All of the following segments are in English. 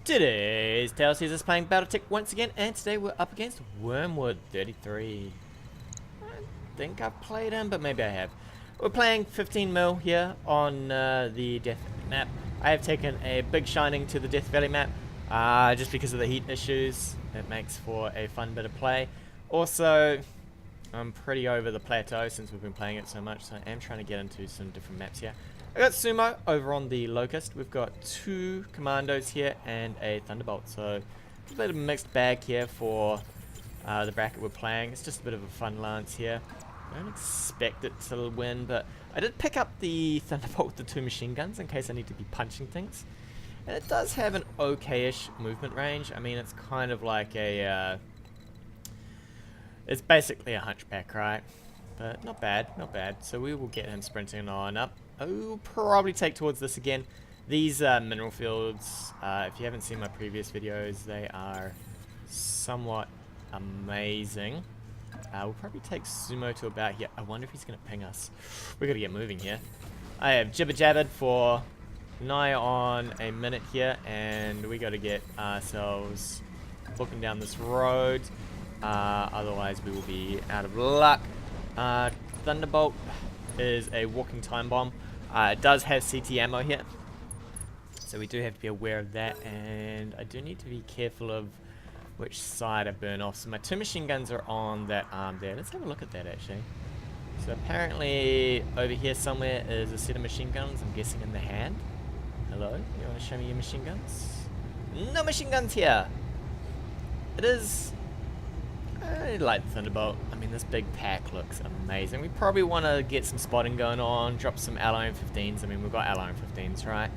Today's Tales sees us playing BattleTech once again, and today we're up against Wormwood 33. I think I've played him, but maybe I have. We're playing 15 mil here on the Death Valley map. I have taken a big shining to the Death Valley map, just because of the heat issues. It makes for a fun bit of play. Also, I'm pretty over the plateau since we've been playing it so much, so I am trying to get into some different maps here. I got Sumo over on the Locust. We've got 2 Commandos here and a Thunderbolt. So a bit of a mixed bag here for the bracket we're playing. It's just a bit of a fun lance here. I don't expect it to win, but I did pick up the Thunderbolt with the 2 machine guns in case I need to be punching things. And it does have an okay-ish movement range. I mean, it's kind of like a... it's basically a hunchback, right? But not bad, not bad. So we will get him sprinting on up. I will probably take towards this again. These mineral fields, if you haven't seen my previous videos, they are somewhat amazing. We'll probably take Sumo to about here. I wonder if he's going to ping us. We're going to get moving here. I have jibber-jabbered for nigh on a minute here, and we got to get ourselves booking down this road. Otherwise, we will be out of luck. Thunderbolt is a walking time bomb. It does have CT ammo here, so we do have to be aware of that, and I do need to be careful of which side I burn off. So my 2 machine guns are on that arm there. Let's have a look at that actually. So apparently over here somewhere is a set of machine guns, I'm guessing in the hand. Hello, you want to show me your machine guns? No machine guns here! It is... I like the Thunderbolt. I mean, this big pack looks amazing. We probably want to get some spotting going on, drop some alloy and 15s. I mean, we've got alloy and 15s, right?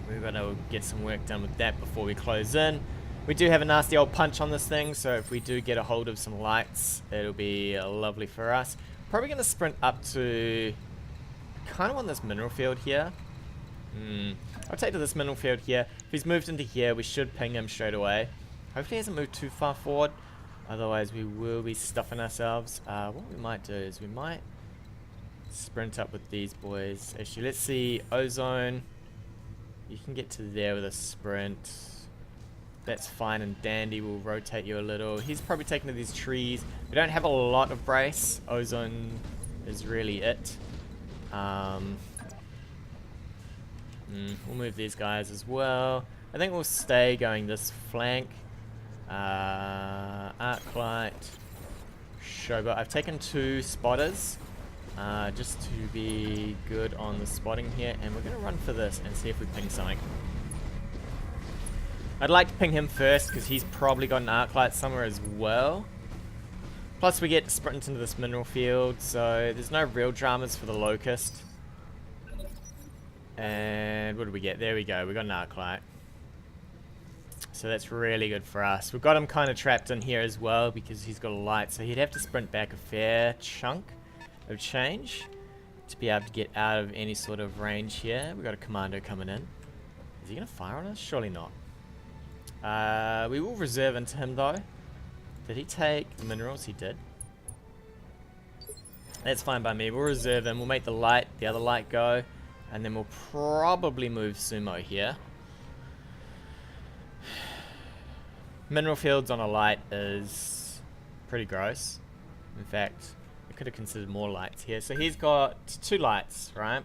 We've got to get some work done with that before we close in. We do have a nasty old punch on this thing, so if we do get a hold of some lights, it'll be lovely for us. Probably going to sprint up to... kind of on this mineral field here. I'll take to this mineral field here. If he's moved into here, we should ping him straight away. Hopefully he hasn't moved too far forward. Otherwise we will be stuffing ourselves. What we might do is we might sprint up with these boys. Actually, let's see. Ozone. You can get to there with a sprint. That's fine and dandy. We'll rotate you a little. He's probably taken to these trees. We don't have a lot of brace. Ozone is really it. We'll move these guys as well. I think we'll stay going this flank. Arclight, Showboat. I've taken 2 spotters just to be good on the spotting here, and we're going to run for this and see if we ping something. I'd like to ping him first because he's probably got an Arclight somewhere as well. Plus we get sprinting into this mineral field, so there's no real dramas for the Locust. And what did we get? There we go. We got an Arclight. So that's really good for us. We've got him kind of trapped in here as well because he's got a light. So he'd have to sprint back a fair chunk of change to be able to get out of any sort of range here. We've got a commando coming in. Is he going to fire on us? Surely not. We will reserve into him though. Did he take the minerals? He did. That's fine by me. We'll reserve him. We'll make the other light go. And then we'll probably move Sumo here. Mineral fields on a light is pretty gross. In fact, I could have considered more lights here. So he's got 2 lights, right?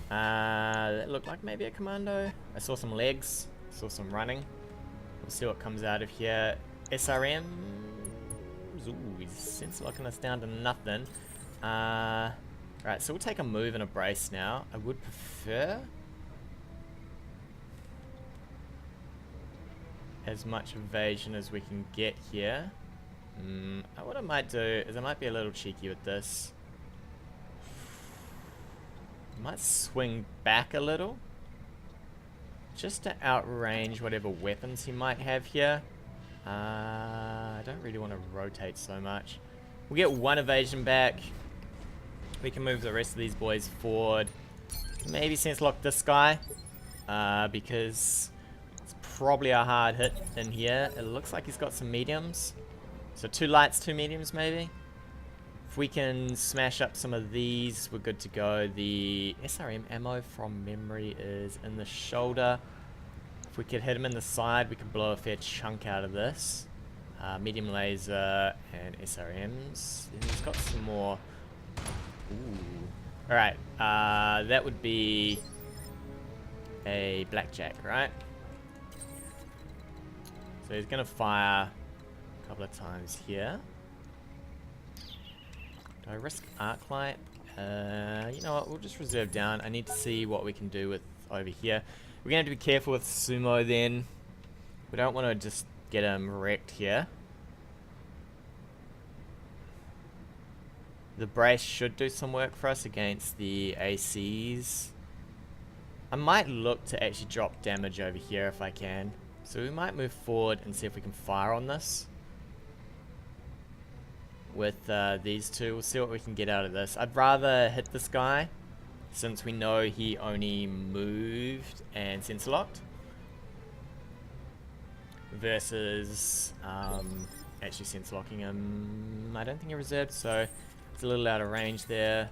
That looked like maybe a commando. I saw some legs. Saw some running. We'll see what comes out of here. SRM. Ooh, he's since locking us down to nothing. Right, so we'll take a move and a brace now. I would prefer as much evasion as we can get here. What I might do is I might be a little cheeky with this. I might swing back a little just to outrange whatever weapons he might have here. I don't really want to rotate so much. We'll get 1 evasion back. We can move the rest of these boys forward. Maybe sense lock this guy because it's probably a hard hit in here. It looks like he's got some mediums. So 2 lights, 2 mediums maybe. If we can smash up some of these, we're good to go. The SRM ammo from memory is in the shoulder. If we could hit him in the side, we could blow a fair chunk out of this. Medium laser and SRMs. And he's got some more. Ooh. Alright, that would be a blackjack, right? So he's going to fire a couple of times here. Do I risk arc light? You know what, we'll just reserve down. I need to see what we can do with over here. We're going to have to be careful with Sumo then. We don't want to just get him wrecked here. The brace should do some work for us against the ACs. I might look to actually drop damage over here if I can. So we might move forward and see if we can fire on this. With these two, we'll see what we can get out of this. I'd rather hit this guy, since we know he only moved and sensor locked. Versus actually sensor locking him. I don't think he reserved, so it's a little out of range there.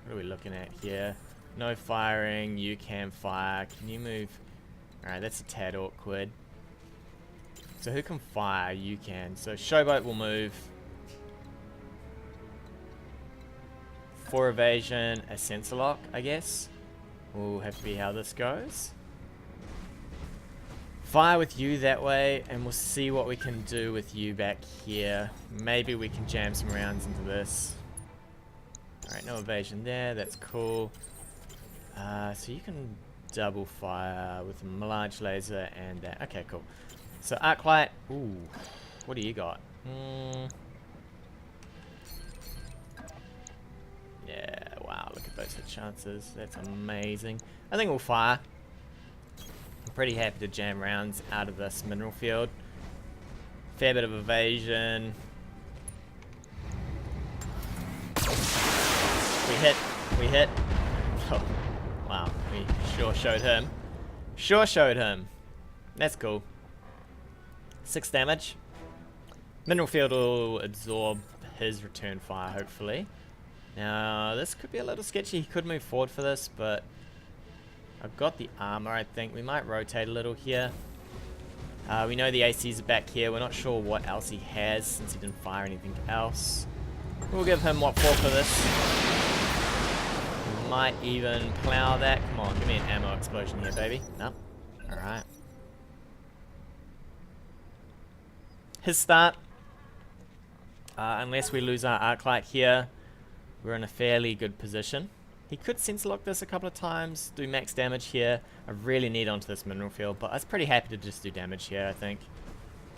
What are we looking at here? No firing, you can fire. Can you move? Alright, that's a tad awkward. So who can fire? You can. So Showboat will move. 4 evasion, a sensor lock, I guess. Will have to be how this goes. Fire with you that way, and we'll see what we can do with you back here. Maybe we can jam some rounds into this. Alright, no evasion there, that's cool. So you can double fire with a large laser and that. Okay, cool. So arc light, ooh, what do you got? Yeah, wow, look at those hit chances. That's amazing. I think we'll fire. I'm pretty happy to jam rounds out of this mineral field. Fair bit of evasion. We hit. Oh, wow, we sure showed him. Sure showed him. That's cool. 6 damage. Mineral field will absorb his return fire, hopefully. Now, this could be a little sketchy. He could move forward for this, but I've got the armor, I think. We might rotate a little here. We know the ACs are back here. We're not sure what else he has since he didn't fire anything else. We'll give him what for this. Might even plow that. Come on, give me an ammo explosion here, baby. No. Alright. His start. Unless we lose our arc light here, we're in a fairly good position. He could sensor lock this a couple of times, do max damage here. I really need onto this mineral field, but I was pretty happy to just do damage here, I think.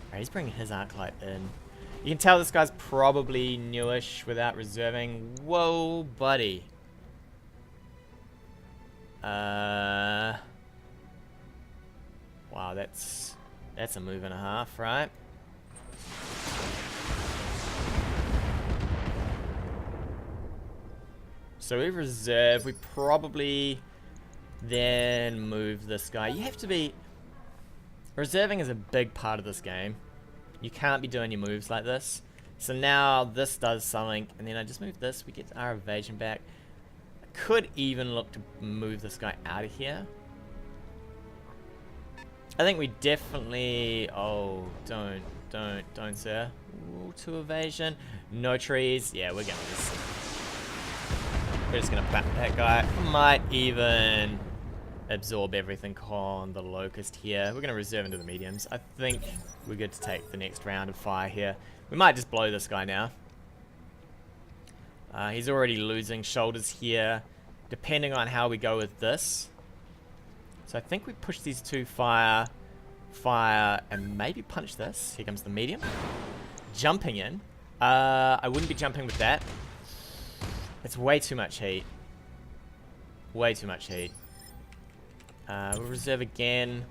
Alright, he's bringing his arc light in. You can tell this guy's probably newish without reserving. Whoa, buddy. Wow, that's a move and a half, right? So we reserve. We probably then move this guy. You have to be... Reserving is a big part of this game. You can't be doing your moves like this. So now this does something, and then I just move this. We get our evasion back. I could even look to move this guy out of here. I think we definitely... Oh, don't, sir. Ooh, 2 evasion. No trees. Yeah, we're just gonna bat that guy. Might even absorb everything on the locust here. We're gonna reserve into the mediums. I think we're good to take the next round of fire here. We might just blow this guy now. He's already losing shoulders here, depending on how we go with this. So I think we push these 2 fire, and maybe punch this. Here comes the medium. Jumping in. I wouldn't be jumping with that. It's way too much heat. Way too much heat. We'll reserve again.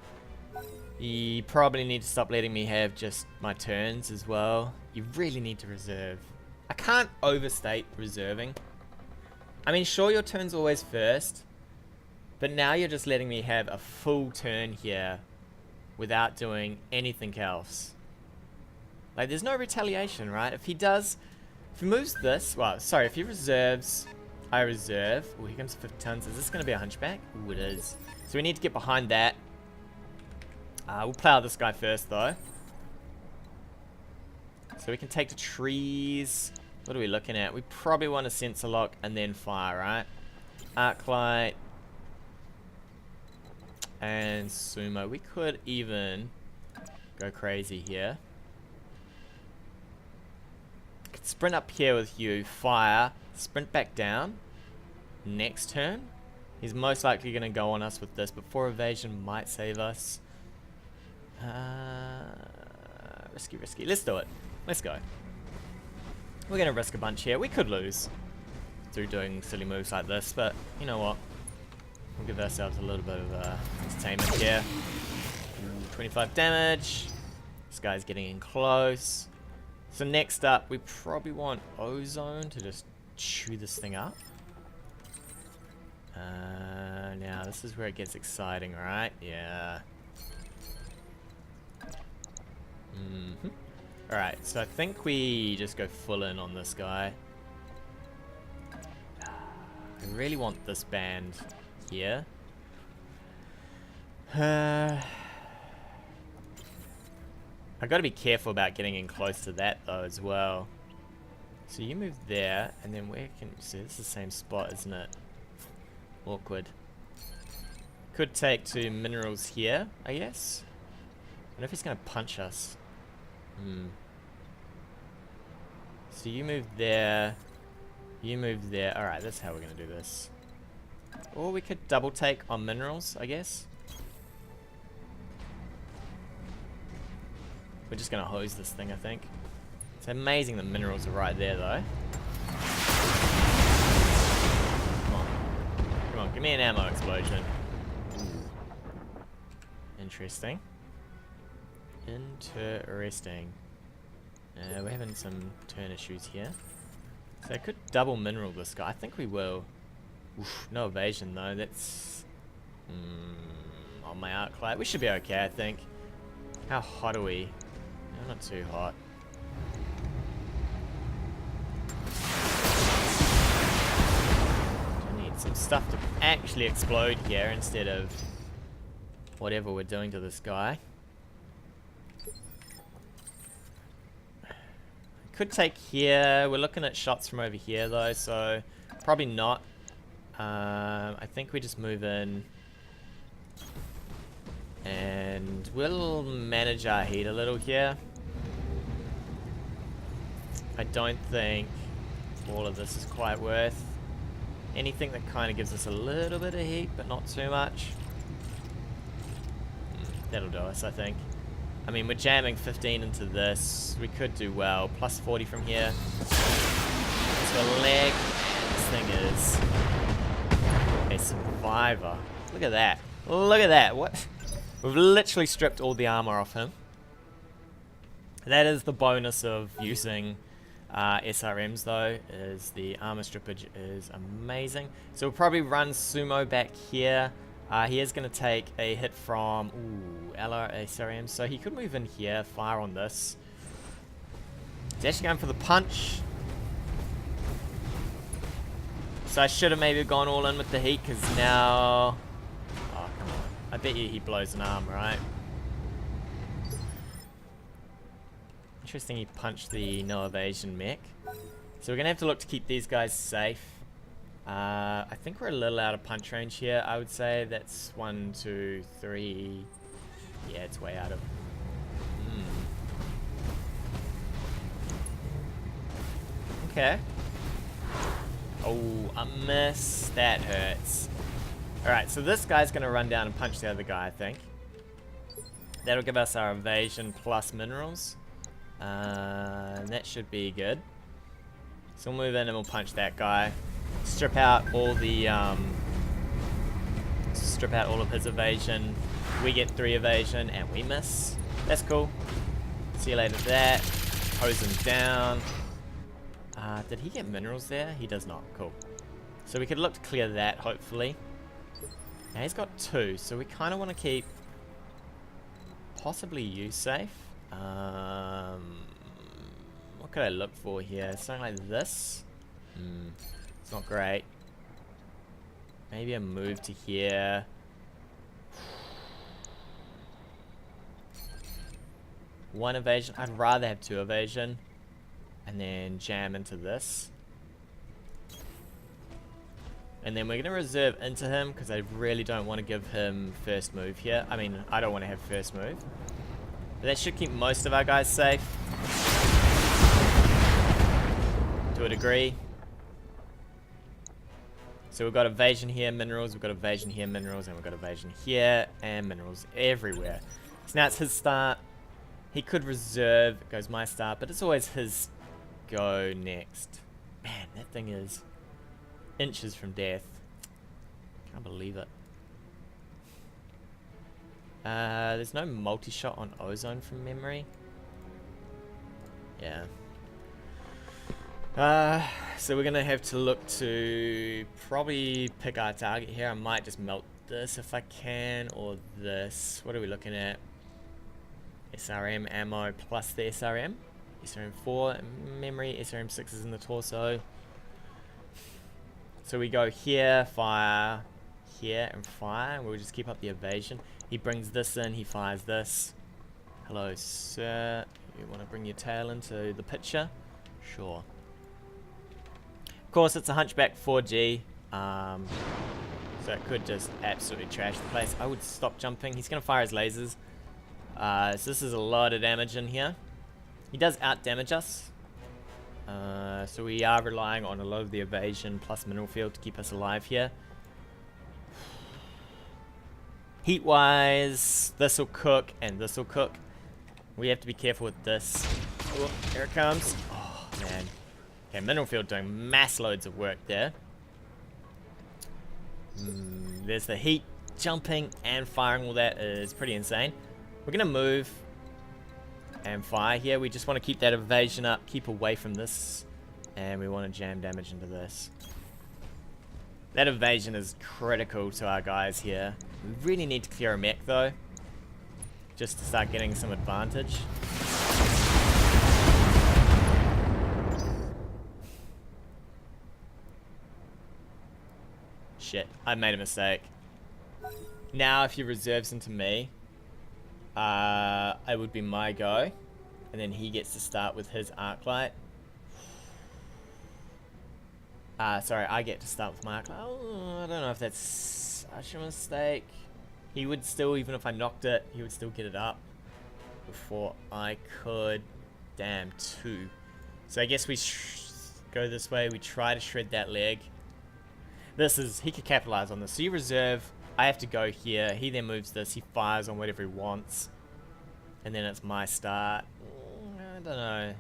You probably need to stop letting me have just my turns as well. You really need to reserve. I can't overstate reserving. I mean, sure, your turn's always first, but now you're just letting me have a full turn here without doing anything else. Like, there's no retaliation, right? If he does, if he moves this, well, sorry, if he reserves, I reserve. Oh, here comes 50 tons. Is this going to be a hunchback? Oh, it is. So we need to get behind that. We'll plow this guy first, though. So we can take the trees. What are we looking at? We probably want a sensor lock and then fire, right? Arc light. And sumo. We could even go crazy here. Could sprint up here with you. Fire. Sprint back down. Next turn. He's most likely going to go on us with this, but 4 evasion might save us. Risky, risky. Let's do it. Let's go. We're going to risk a bunch here. We could lose through doing silly moves like this, but you know what? We'll give ourselves a little bit of entertainment here. 25 damage. This guy's getting in close. So next up, we probably want Ozone to just chew this thing up. Now this is where it gets exciting, right? Yeah. Alright, so I think we just go full in on this guy. I really want this band here. I gotta be careful about getting in close to that though as well. So you move there, and then where can... See, this is the same spot, isn't it? Awkward. Could take 2 minerals here, I guess. I wonder if he's gonna punch us. So you move there. You move there. Alright, that's how we're gonna do this. Or we could double take on minerals, I guess. We're just gonna hose this thing, I think. It's amazing the minerals are right there, though. Come on. Come on, give me an ammo explosion. Interesting. Interesting. We're having some turn issues here. So I could double mineral this guy. I think we will. Oof, no evasion, though. That's... on my arc light. We should be okay, I think. How hot are we? No, not too hot. I need some stuff to actually explode here instead of whatever we're doing to this guy. Could take here. We're looking at shots from over here though, so probably not. I think we just move in and we'll manage our heat a little here. I don't think all of this is quite worth anything that kind of gives us a little bit of heat, but not too much. That'll do us, I think. I mean, we're jamming 15 into this. We could do well. Plus 40 from here. So leg. This thing is a survivor. Look at that. Look at that. What? We've literally stripped all the armor off him. That is the bonus of using SRMs though, is the armor strippage is amazing. So we'll probably run Sumo back here. He is going to take a hit from LR SRM, so he could move in here, fire on this. He's actually going for the punch. So I should have maybe gone all in with the heat, because now... Oh, come on. I bet you he blows an arm, right? Interesting, he punched the no evasion mech. So we're going to have to look to keep these guys safe. I think we're a little out of punch range here. I would say that's 1, 2, 3. Yeah, it's way out of... Okay. Oh, a miss. That hurts. Alright, so this guy's going to run down and punch the other guy, I think. That'll give us our evasion plus minerals. That should be good. So we'll move in and we'll punch that guy. Strip out all the strip out all of his evasion. We get 3 evasion and we miss. That's cool. See you later. That hose him down. Did he get minerals there? He does not. Cool. So we could look to clear that hopefully. Now he's got 2, so we kind of want to keep possibly you safe. What could I look for here? Something like this? It's not great. Maybe a move to here. One evasion. I'd rather have 2 evasion. And then jam into this. And then we're going to reserve into him because I really don't want to give him first move here. I mean, I don't want to have first move. But that should keep most of our guys safe. To a degree. So we've got evasion here, minerals, we've got evasion here, minerals, and we've got evasion here, and minerals everywhere. So now it's his start. He could reserve, it goes my start, but it's always his go next. Man, that thing is inches from death. Can't believe it. There's no multi-shot on ozone from memory. Yeah. So we're gonna have to look to probably pick our target here. I might just melt this if I can, or this. What are we looking at? SRM ammo plus the SRM. SRM 4 memory, SRM 6 is in the torso. So we go here, fire, here, and fire, and we'll just keep up the evasion. He brings this in, he fires this. Hello, sir. You want to bring your tail into the picture? Sure. Of course, it's a Hunchback 4G, so it could just absolutely trash the place. I would stop jumping. He's going to fire his lasers. So this is a lot of damage in here. He does out-damage us. So we are relying on a lot of the evasion plus mineral field to keep us alive here. Heat-wise, this will cook and this will cook. We have to be careful with this. Oh, here it comes. Oh, man. Okay, mineral field doing mass loads of work there. There's the heat. Jumping and firing all that is pretty insane. We're going to move and fire here. We just want to keep that evasion up, keep away from this, and we want to jam damage into this. That evasion is critical to our guys here. We really need to clear a mech though, just to start getting some advantage. Shit, I made a mistake. Now if he reserves into me, it would be my go, and then he gets to start with his arc light. Sorry, I get to start with my arc light. Oh, I don't know if that's such a mistake. He would still, even if I knocked it, he would still get it up before I could. Damn, 2. So I guess we go this way. We try to shred that leg. This is, he could capitalize on this. So you reserve. I have to go here. He then moves this. He fires on whatever he wants. And then it's my start. I don't know.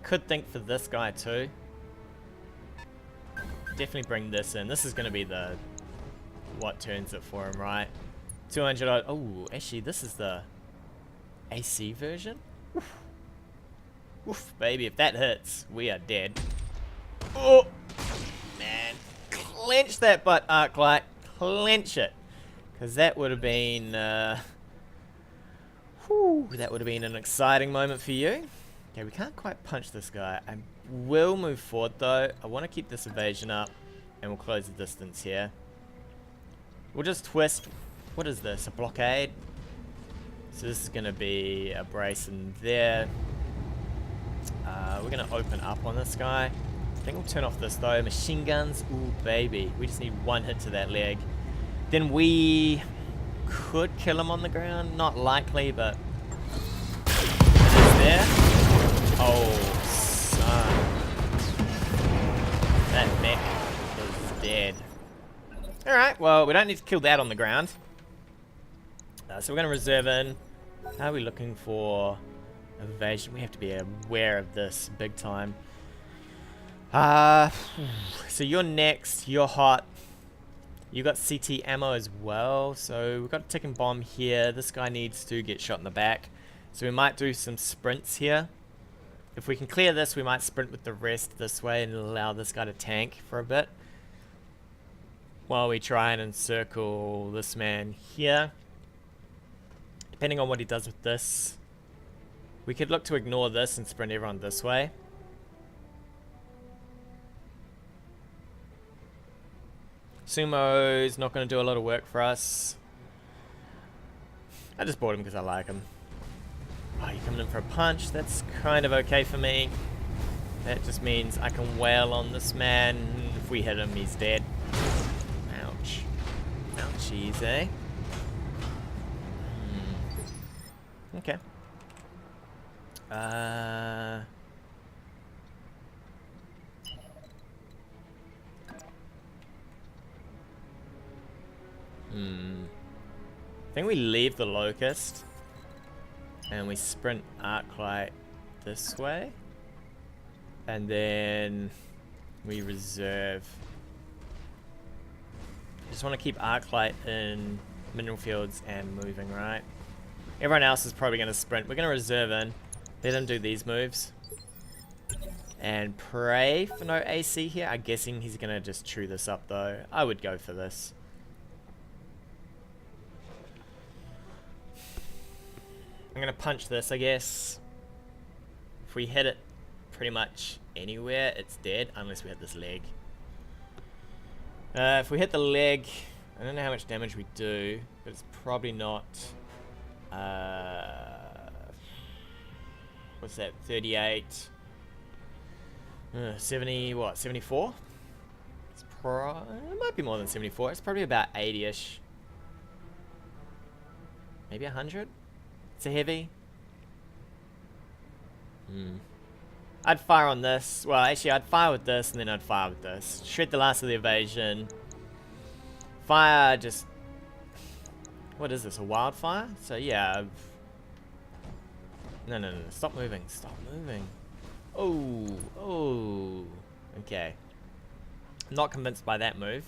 Could think for this guy too. Definitely bring this in. This is going to be the what turns it for him, right? 200 odd. Oh, actually, this is the AC version. Oof. Oof, baby, if that hits, we are dead. Oh, man. Clench that butt, Arclight. Clench it. Because that would have been... whew, that would have been an exciting moment for you. Okay, we can't quite punch this guy. I will move forward, though. I want to keep this evasion up. And we'll close the distance here. We'll just twist. What is this? A blockade? So this is going to be a brace in there. We're going to open up on this guy. I think we'll turn off this though. Machine guns. Ooh, baby. We just need one hit to that leg. Then we could kill him on the ground. Not likely, but... It's there. Oh, son. That mech is dead. Alright, well, we don't need to kill that on the ground. So we're going to reserve in. How are we looking for evasion? We have to be aware of this big time. So you're next. You're hot. You got CT ammo as well. So we've got a ticking bomb here. This guy needs to get shot in the back. So we might do some sprints here. If we can clear this, we might sprint with the rest this way and allow this guy to tank for a bit. While we try and encircle this man here. depending on what he does with this, we could look to ignore this and sprint everyone this way. Sumo's not going to do a lot of work for us. I just bought him because I like him. Oh, you're coming in for a punch. That's kind of okay for me. That just means I can wail on this man. If we hit him, he's dead. Ouch. Ouchies, eh? Okay. I think we leave the locust and we sprint Arclight this way, and then we reserve. Just want to keep Arclight in mineral fields and moving, right? Everyone else is probably going to sprint. We're going to reserve in, let him do these moves, and pray for no AC here. I'm guessing he's going to just chew this up though. I would go for this. I'm going to punch this, I guess. If we hit it pretty much anywhere, it's dead, unless we hit this leg. If we hit the leg, I don't know how much damage we do, but it's probably not... what's that? 38... 70, what? 74? It might be more than 74. It's probably about 80-ish. Maybe 100? It's a heavy. I'd fire on this. Well, actually, I'd fire with this, and then I'd fire with this. Shred the last of the evasion. Fire just... What is this, a wildfire? So, yeah. No. Stop moving. Stop moving. Oh. Okay. I'm not convinced by that move.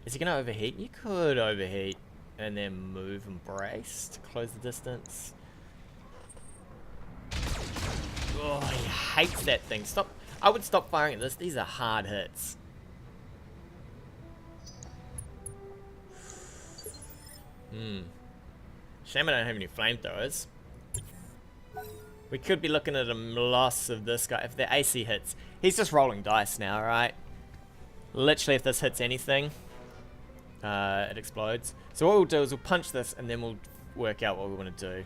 Is he going to overheat? You could overheat. And then move and brace to close the distance. Oh, he hates that thing. Stop. I would stop firing at this. These are hard hits. Shame I don't have any flamethrowers. We could be looking at a loss of this guy. If the AC hits, he's just rolling dice now, right? Literally, if this hits anything, it explodes. So what we'll do is we'll punch this and then we'll work out what we want to do.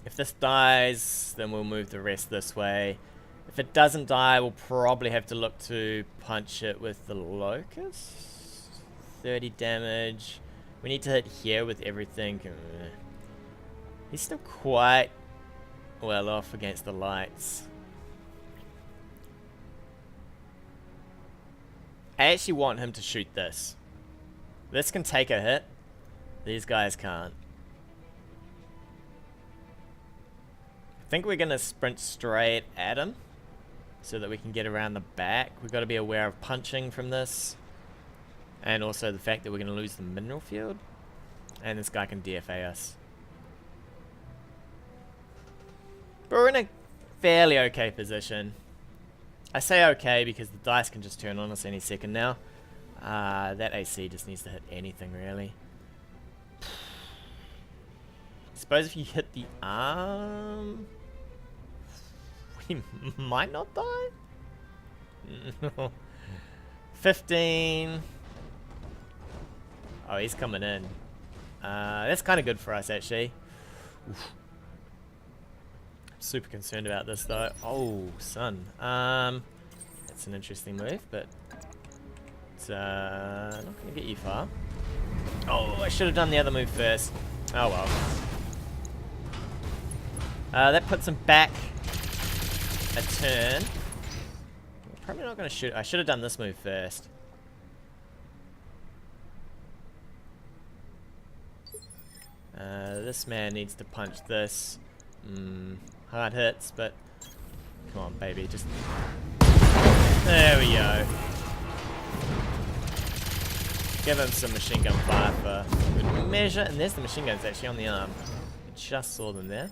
If this dies, then we'll move the rest this way. If it doesn't die, we'll probably have to look to punch it with the locust. 30 damage. We need to hit here with everything. He's still quite well off against the lights. I actually want him to shoot this. This can take a hit. These guys can't. I think we're going to sprint straight at him so that we can get around the back. We've got to be aware of punching from this. And also the fact that we're going to lose the mineral field. And this guy can DFA us. But we're in a fairly okay position. I say okay because the dice can just turn on us any second now. That AC just needs to hit anything, really. I suppose if you hit the arm... we might not die? 15... Oh, he's coming in. That's kind of good for us, actually. Oof. Super concerned about this though. Oh, son. That's an interesting move, but it's not going to get you far. Oh, I should have done the other move first. Oh well. That puts him back a turn. We're probably not going to shoot. I should have done this move first. This man needs to punch this. Hard hits, but come on, baby, just there we go. Give him some machine gun fire for good measure, and there's the machine guns actually on the arm. I just saw them there.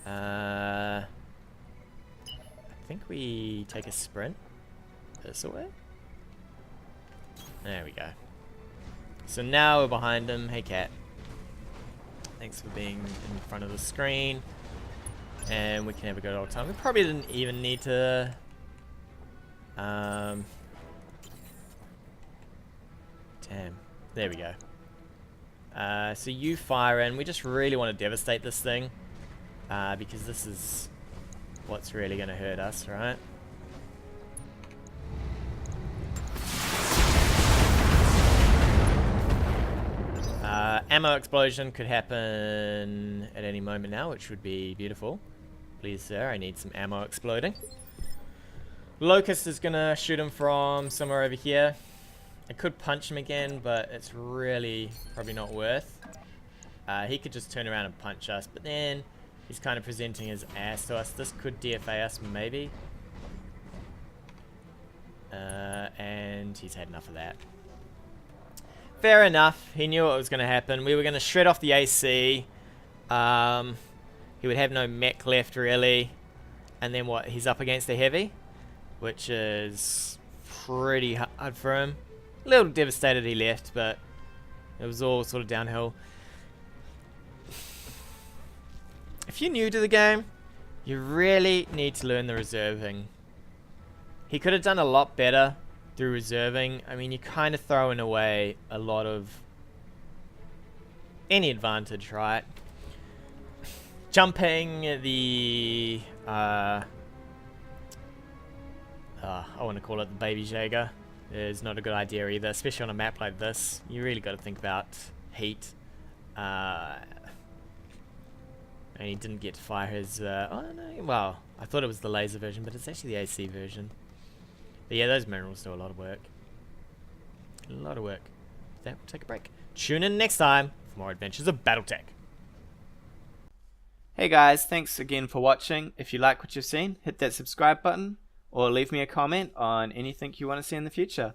I think we take a sprint this way. There we go. So now we're behind him. Hey, cat. Thanks for being in front of the screen. And we can have a good old time. We probably didn't even need to... Damn. There we go. So you fire in. We just really want to devastate this thing. Because this is what's really going to hurt us, right? Ammo explosion could happen at any moment now, which would be beautiful. Please, sir, I need some ammo exploding. Locust is going to shoot him from somewhere over here. I could punch him again, but it's really probably not worth. He could just turn around and punch us, but then he's kind of presenting his ass to us. This could DFA us, maybe. And he's had enough of that. Fair enough. He knew what was going to happen. We were going to shred off the AC. He would have no mech left, really. And then what? He's up against the heavy, which is pretty hard for him. A little devastated he left, but it was all sort of downhill. If you're new to the game, you really need to learn the reserving. He could have done a lot better through reserving. I mean, you're kind of throwing away a lot of any advantage, right? Jumping the I want to call it the baby Jaeger is not a good idea either, especially on a map like this. You really got to think about heat. And he didn't get to fire his oh no, well, I thought it was the laser version, but it's actually the AC version. But yeah, those minerals do a lot of work. A lot of work. With that, we'll take a break. Tune in next time for more adventures of BattleTech. Hey guys, thanks again for watching. If you like what you've seen, hit that subscribe button or leave me a comment on anything you want to see in the future.